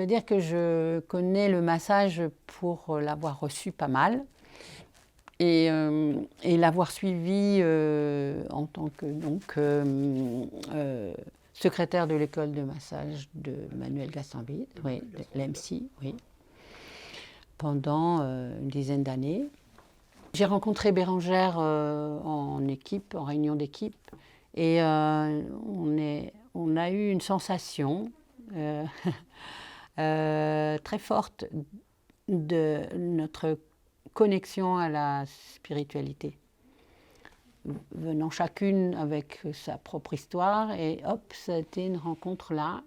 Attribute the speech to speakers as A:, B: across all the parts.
A: veux dire que je connais le massage pour l'avoir reçu pas mal et l'avoir suivi en tant que secrétaire de l'école de massage de Manuel Gastambide, oui, l'EMSI, oui, pendant une dizaine d'années. J'ai rencontré Bérengère en équipe, en réunion d'équipe, et on a eu une sensation très forte de notre connexion à la spiritualité, venant chacune avec sa propre histoire, et hop, ça a été une rencontre là.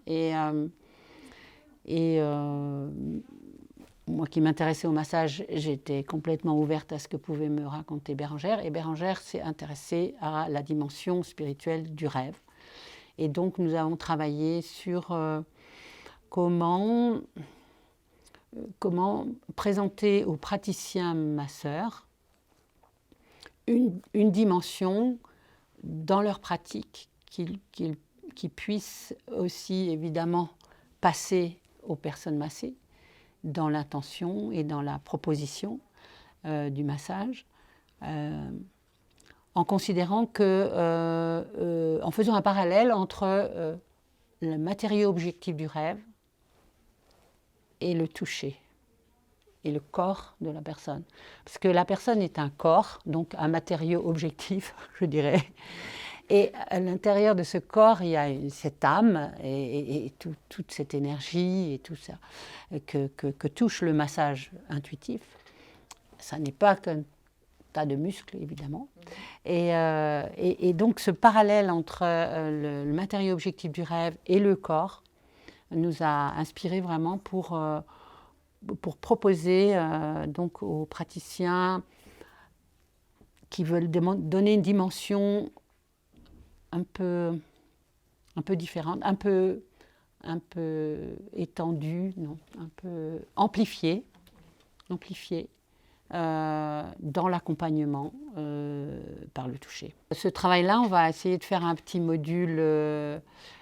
A: Moi qui m'intéressais au massage, j'étais complètement ouverte à ce que pouvait me raconter Bérengère, et Bérengère s'est intéressée à la dimension spirituelle du rêve. Et donc nous avons travaillé sur comment présenter aux praticiens masseurs une dimension dans leur pratique qui puisse aussi évidemment passer aux personnes massées dans l'intention et dans la proposition du massage, en considérant que, en faisant un parallèle entre le matériau objectif du rêve et le toucher, et le corps de la personne. Parce que la personne est un corps, donc un matériau objectif, je dirais. Et à l'intérieur de ce corps, il y a cette âme et toute cette énergie et tout ça que touche le massage intuitif. Ça n'est pas qu'un tas de muscles, évidemment. Et donc ce parallèle entre le matériau objectif du rêve et le corps nous a inspiré vraiment pour proposer donc aux praticiens qui veulent donner une dimension un peu différente, un peu étendue, non, un peu amplifiée dans l'accompagnement par le toucher. Ce travail-là, on va essayer de faire un petit module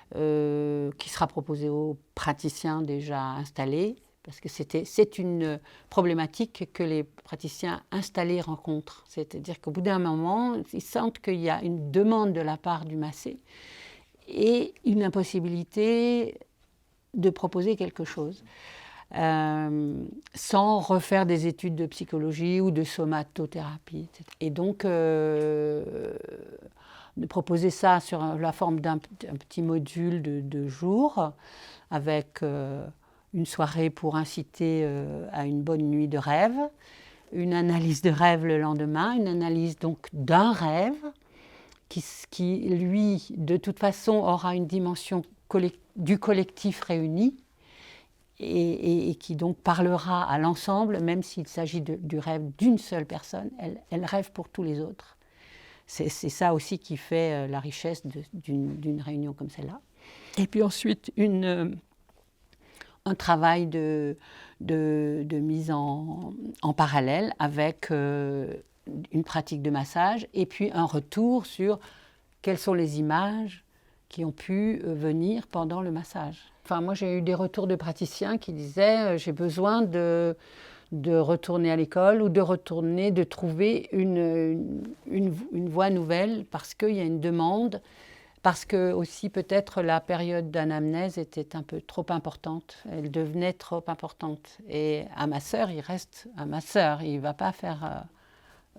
A: qui sera proposé aux praticiens déjà installés, parce que c'est une problématique que les praticiens installés rencontrent. C'est-à-dire qu'au bout d'un moment, ils sentent qu'il y a une demande de la part du massé et une impossibilité de proposer quelque chose sans refaire des études de psychologie ou de somatothérapie, etc. Et donc, de proposer ça sur la forme d'un petit module de jours avec une soirée pour inciter à une bonne nuit de rêve, une analyse de rêve le lendemain, une analyse donc d'un rêve qui, lui, de toute façon, aura une dimension du collectif réuni et qui donc parlera à l'ensemble, même s'il s'agit du rêve d'une seule personne, elle rêve pour tous les autres. C'est ça aussi qui fait la richesse d'une réunion comme celle-là. Et puis ensuite, un travail de mise en parallèle avec une pratique de massage et puis un retour sur quelles sont les images qui ont pu venir pendant le massage. Enfin, moi, j'ai eu des retours de praticiens qui disaient j'ai besoin de retourner à l'école ou de trouver une voie nouvelle parce qu'il y a une demande. Parce que aussi peut-être la période d'anamnèse était un peu trop importante, elle devenait trop importante. Et un masseur, il reste un masseur, il ne va pas faire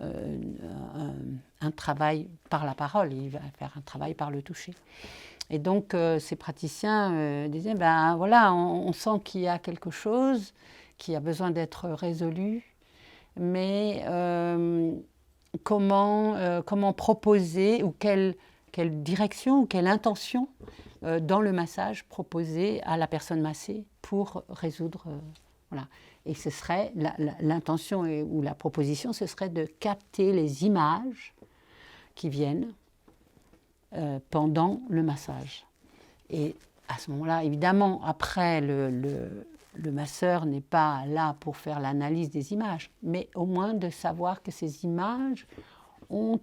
A: un travail par la parole, il va faire un travail par le toucher. Et donc ces praticiens disaient, ben voilà, on sent qu'il y a quelque chose qui a besoin d'être résolu, mais comment proposer ou quelle direction ou quelle intention dans le massage proposer à la personne massée pour résoudre. Voilà. Et ce serait l'intention ou la proposition, ce serait de capter les images qui viennent pendant le massage. Et à ce moment-là, évidemment, après, le masseur n'est pas là pour faire l'analyse des images, mais au moins de savoir que ces images ont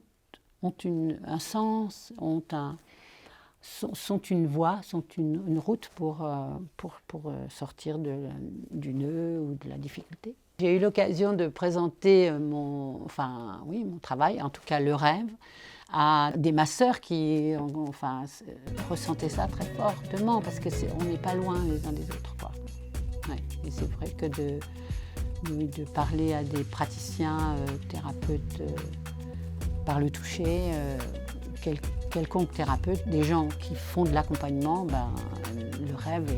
A: un sens, sont une voie, sont une route pour sortir du nœud ou de la difficulté. J'ai eu l'occasion de présenter mon travail, en tout cas le rêve, à des masseurs qui ressentaient ça très fortement, parce qu'on n'est pas loin les uns des autres, quoi. Ouais. Et c'est vrai que de parler à des praticiens, thérapeutes, par le toucher, quelconque thérapeute, des gens qui font de l'accompagnement, le rêve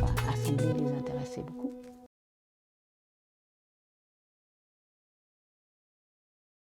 A: a semblé les intéresser beaucoup.